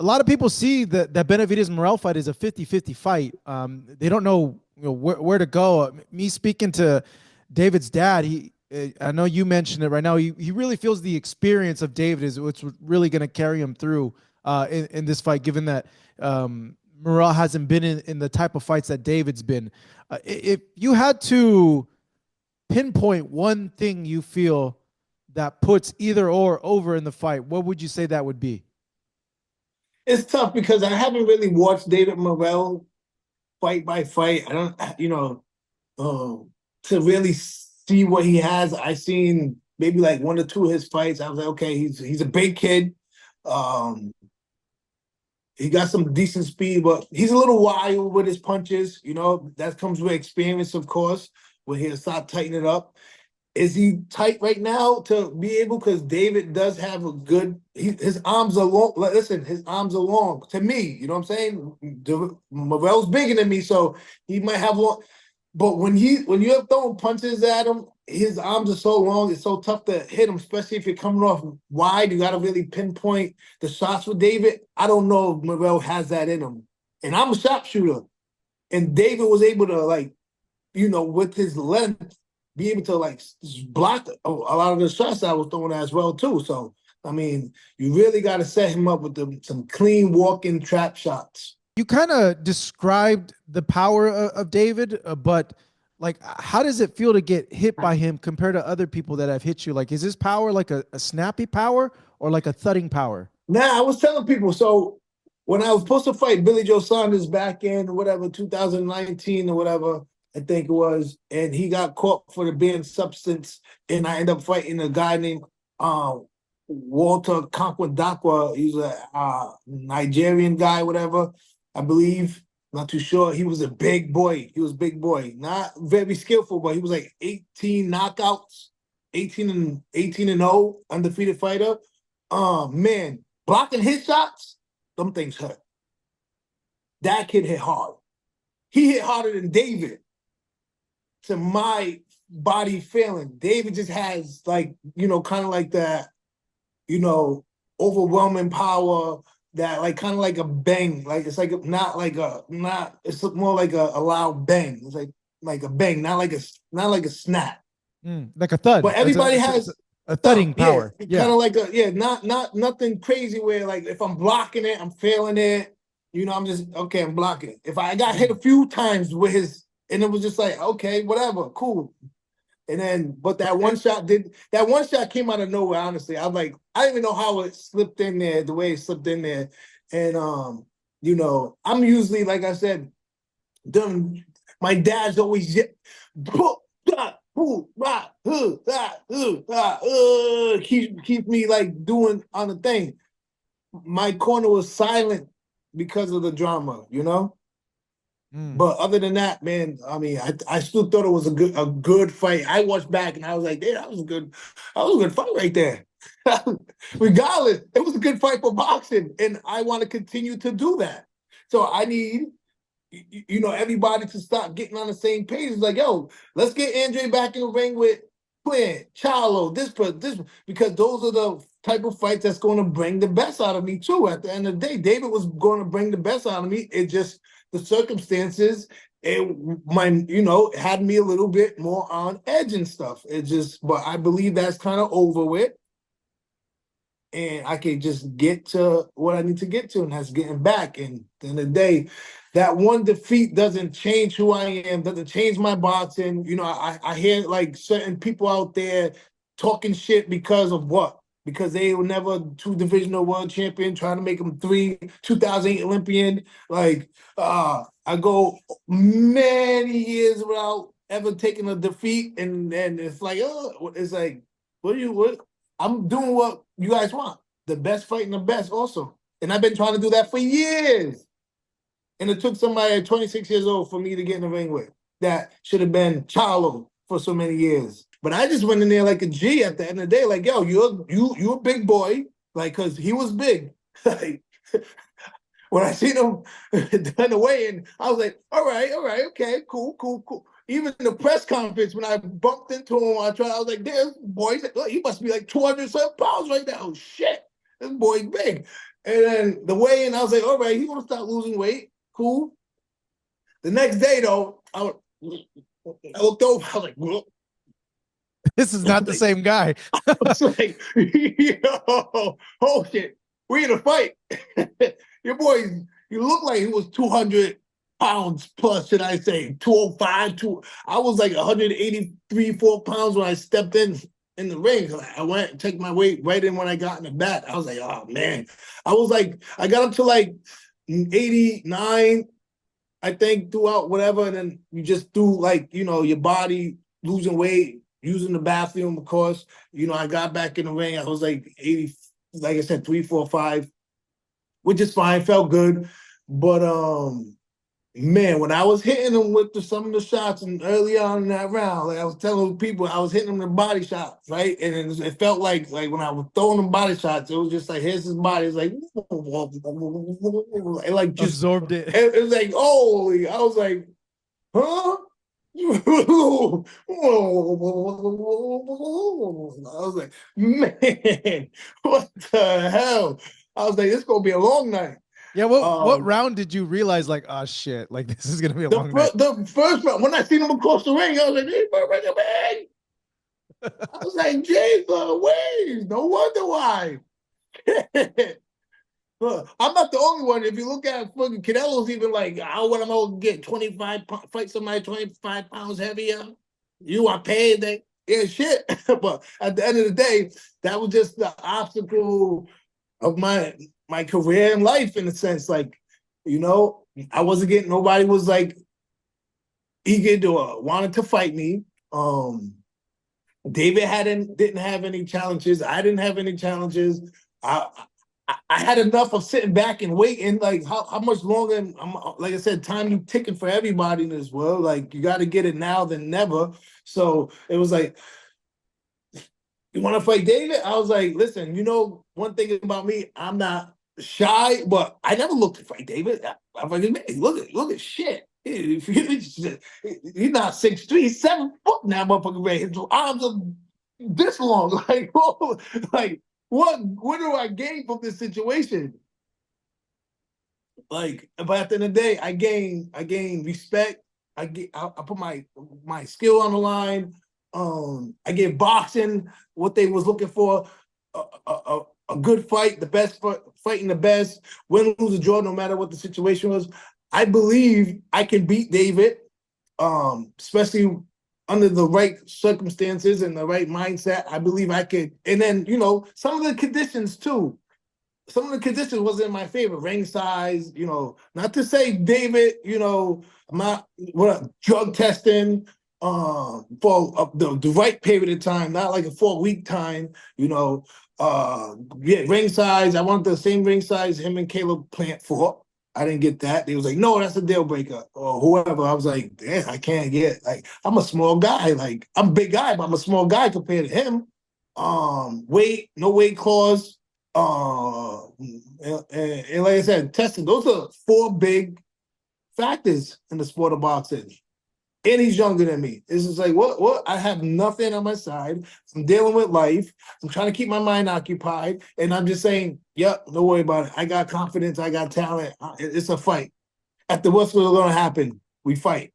a lot of people see that Benavidez Morrell fight is a 50-50 fight. They don't know, where to go. Me speaking to David's dad, I know you mentioned it right now. He really feels the experience of David is what's really going to carry him through in this fight, given that Morrell hasn't been in the type of fights that David's been. If you had to pinpoint one thing you feel that puts either or over in the fight, what would you say that would be? It's tough because I haven't really watched David Morrell fight by fight. I don't, to really see what he has. I seen maybe like one or two of his fights. I was like, okay, he's a big kid. He got some decent speed, but he's a little wild with his punches. That comes with experience, of course, when he'll start tightening it up. Is he tight right now to be able? Because David does have a good. His arms are long. Listen, his arms are long to me. You know what I'm saying? Morrell's bigger than me, so he might have long. But when you're throwing punches at him, his arms are so long. It's so tough to hit him, especially if you're coming off wide. You got to really pinpoint the shots with David. I don't know if Morrell has that in him, and I'm a sharpshooter, and David was able to with his length, be able to block a lot of the shots I was throwing as well too. So I mean, you really got to set him up with some clean walking trap shots. You kind of described the power of David, but how does it feel to get hit by him compared to other people that have hit you? Like, is his power like a snappy power or like a thudding power? Nah, I was telling people. So when I was supposed to fight Billy Joe Saunders back in 2019 or whatever, I think it was, and he got caught for the banned substance, and I ended up fighting a guy named Walter Kankwa. He's a Nigerian guy, whatever, I believe. Not too sure. He was a big boy. He was a big boy. Not very skillful, but he was like 18 knockouts, 18 and 0, undefeated fighter. Man, blocking his shots, them things hurt. That kid hit hard. He hit harder than David. To my body feeling, David just has kind of like that, overwhelming power that kind of like a bang. It's like it's more like a loud bang. It's like a bang, not like a snap. Like a thud. But everybody has a thudding power. Yeah. Kind of like not nothing crazy where if I'm blocking it, I'm feeling it. I'm just okay, I'm blocking it. If I got hit a few times with his, and it was just like, okay, whatever, cool. And then, but that one shot came out of nowhere, honestly. I was like, I didn't even know how it slipped in there, the way it slipped in there. And, I'm usually, like I said, my dad's always, keep me doing on the thing. My corner was silent because of the drama, But other than that, man, I mean, I still thought it was a good fight. I watched back and I was like, yeah, that was a good fight right there. Regardless, it was a good fight for boxing, and I want to continue to do that. So I need, everybody to start getting on the same page. It's like, yo, let's get Andre back in the ring with Quinn, Charlo, this, because those are the type of fights that's going to bring the best out of me too. At the end of the day, David was going to bring the best out of me. It just, the circumstances, had me a little bit more on edge and stuff. But I believe that's kind of over with. And I can just get to what I need to get to, and that's getting back. And at the end of the day, that one defeat doesn't change who I am, doesn't change my boxing. I hear certain people out there talking shit because of what? Because they were never 2 divisional world champion, trying to make them 3 2008 Olympian. I go many years without ever taking a defeat, and it's like, what? I'm doing what you guys want. The best fighting the best also. And I've been trying to do that for years. And it took somebody at 26 years old for me to get in the ring with. That should have been Charlo for so many years. But I just went in there like a G at the end of the day. Like, yo, you're a big boy. Because he was big. When I seen him done the weigh-in, I was like, all right, okay, cool. Even in the press conference, when I bumped into him, I was like, this boy, he must be like 200 some pounds right now. Oh, shit, this boy's big. And then the weigh-in, I was like, all right, he's gonna start losing weight. Cool. The next day though, I looked over, I was like, whoa. This is not the Like, same guy. it's like, yo, oh shit, we in a fight. Your boy, you look like he was 200 pounds plus, should I say, 205, I was like 183, 4 pounds when I stepped in the ring. I went and took my weight right in when I got in the back. I was like, oh man. I was like, I got up to like 89, I think, throughout whatever, and then you just do like, your body losing weight, using the bathroom, of course. I got back in the ring. I was like 80, like I said, 345, which is fine, felt good. But man, when I was hitting them with some of the shots and early on in that round, like I was telling people, I was hitting them the body shots, right? And it felt like when I was throwing them body shots, it was just like, here's his body. It's like, it like just, Absorbed it. it was like, holy, I was like, huh? I was like, man, what the hell? I was like, it's gonna be a long night. Yeah, what round did you realize like, oh shit, like this is gonna be a long night? The first round, when I seen him across the ring, I was like, hey, I was like, Jesus, wait, no wonder why. I'm not the only one. If you look at fucking Canelo's even like, how would I get 25, fight somebody 25 pounds heavier? You are paid that. Yeah, shit. But at the end of the day, that was just the obstacle of my career and life, in a sense. Like, I wasn't getting, nobody was like eager to wanted to fight me. David didn't have any challenges. I didn't have any challenges. I had enough of sitting back and waiting. Like, how much longer? Like I said, time ticking for everybody in this world. Like, you got to get it now than never. So it was like, you want to fight David? I was like, listen, one thing about me, I'm not shy, but I never looked to fight David. I'm like, man, look at shit. He's not 6'3", he's 7 foot now, motherfucker. His arms are this long. Like, like, what do I gain from this situation? Like, but at the end of the day, I gain respect. I put my skill on the line. I gave boxing what they was looking for, a good fight, the best fighting the best, win, lose, or draw, no matter what the situation was. I believe I can beat David, especially under the right circumstances and the right mindset. I believe I could. And then, some of the conditions too. Some of the conditions wasn't in my favor. Ring size, not to say David, I'm not drug testing for the right period of time, not like a 4-week time, ring size. I wanted the same ring size him and Caleb Plant fought. I didn't get that. They was like, no, that's a deal breaker, or whoever. I was like, damn, I can't get, like, I'm a small guy. Like, I'm a big guy, but I'm a small guy compared to him. Weight, no weight clause. And like I said, testing, those are 4 big factors in the sport of boxing. And he's younger than me. It's just like, what? I have nothing on my side. I'm dealing with life. I'm trying to keep my mind occupied. And I'm just saying, yep, don't worry about it. I got confidence. I got talent. It's a fight. At the worst, what's going to happen? We fight.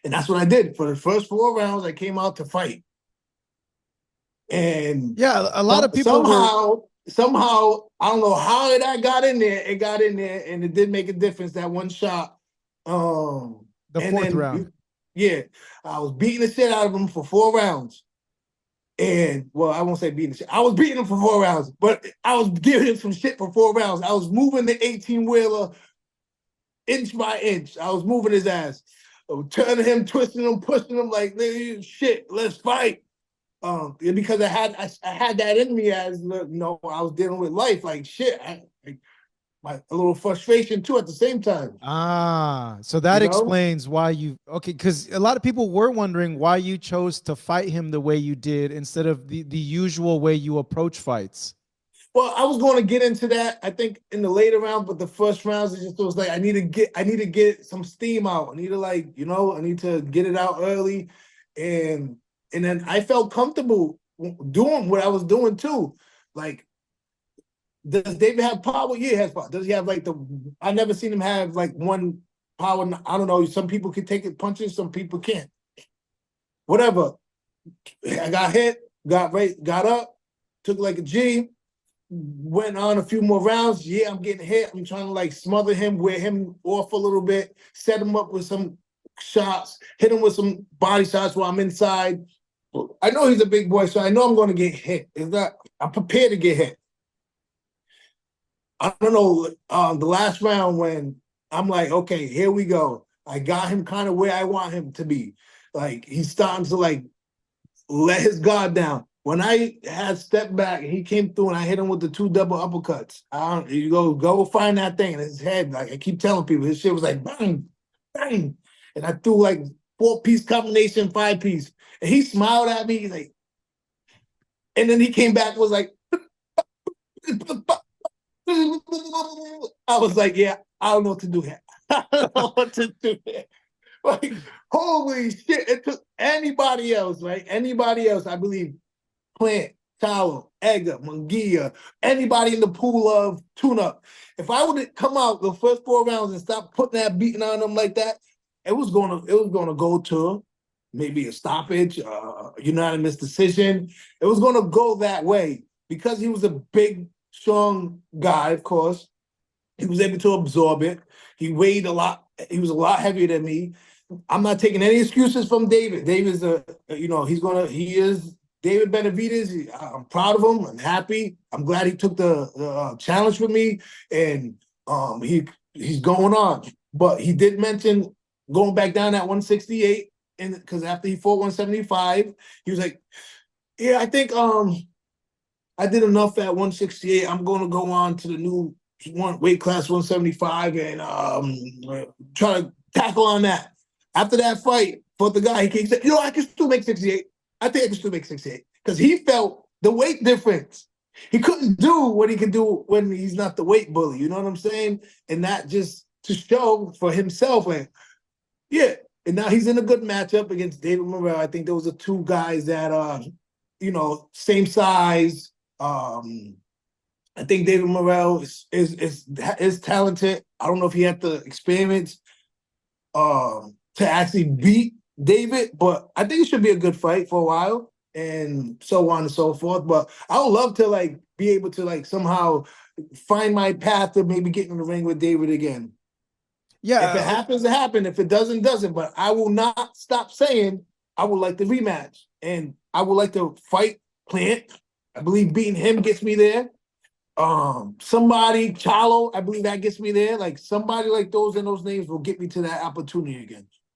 And that's what I did. For the first 4 rounds, I came out to fight. And yeah, a lot of people somehow, I don't know how that got in there. It got in there, and it did make a difference, that one shot. The 4th round. Yeah, I was beating the shit out of him for 4 rounds. And, well, I won't say beating the shit. I was beating him for 4 rounds, but I was giving him some shit for 4 rounds. I was moving the 18-wheeler inch by inch. I was moving his ass. I was turning him, twisting him, pushing him like, shit, let's fight. Because I had that in me, as I was dealing with life, like shit. A little frustration too at the same time. So that explains why okay, because a lot of people were wondering why you chose to fight him the way you did instead of the usual way you approach fights. Well, I was going to get into that, I think, in the later rounds, but the first rounds, it just was like, I need to get some steam out. I need to get it out early. And then I felt comfortable doing what I was doing too. Like, Does David have power? Yeah, he has power. Does he have like the? I never seen him have like one power. I don't know. Some people can take it punches, some people can't. Whatever. I got hit, got right, got up, took like a G, went on a few more rounds. Yeah, I'm getting hit. I'm trying to like smother him, wear him off a little bit, set him up with some shots, hit him with some body shots while I'm inside. I know he's a big boy, so I know I'm going to get hit. Is that I'm prepared to get hit. I don't know. The last round when I'm like, okay, here we go. I got him kind of where I want him to be. Like he's starting to like let his guard down. When I had stepped back and he came through and I hit him with the 2 double uppercuts, you go find that thing in his head. Like I keep telling people, his shit was like bang, bang. And I threw like 4-piece combination, 5-piece. And he smiled at me like, and then he came back and was like, I was like, yeah, I don't know what to do here. I don't know what to do here. Like, holy shit. It took anybody else, right? Anybody else, I believe, Plant, Towel, Edgar, Munguia, anybody in the pool of tune-up. If I would have come out the first 4 rounds and stop putting that beating on them like that, it was gonna go to maybe a stoppage, unanimous decision. It was gonna go that way because he was a big, strong guy. Of course, he was able to absorb it. He weighed a lot. He was a lot heavier than me. I'm not taking any excuses from David. David's he is David Benavidez. I'm proud of him. I'm happy. I'm glad he took the challenge with me, and he's going on. But he did mention going back down at 168, and because after he fought 175, he was like, "Yeah, I think I did enough at 168. I'm going to go on to the new weight class 175 and try to tackle on that." After that fight, fought the guy, he said, I can still make 68. I think I can still make 68. Because he felt the weight difference. He couldn't do what he can do when he's not the weight bully. You know what I'm saying? And that just to show for himself, like, yeah. And now he's in a good matchup against David Morrell. I think those are 2 guys that are, same size. I think David Morrell is talented. I don't know if he had the experience to actually beat David, but I think it should be a good fight for a while and so on and so forth. But I would love to like be able to like somehow find my path to maybe getting in the ring with David again. Yeah. If it happens, it happens. If it doesn't, doesn't. But I will not stop saying I would like the rematch. And I would like to fight Plant. I believe beating him gets me there. Somebody, Chalo, I believe that gets me there. Like somebody like those and those names will get me to that opportunity again.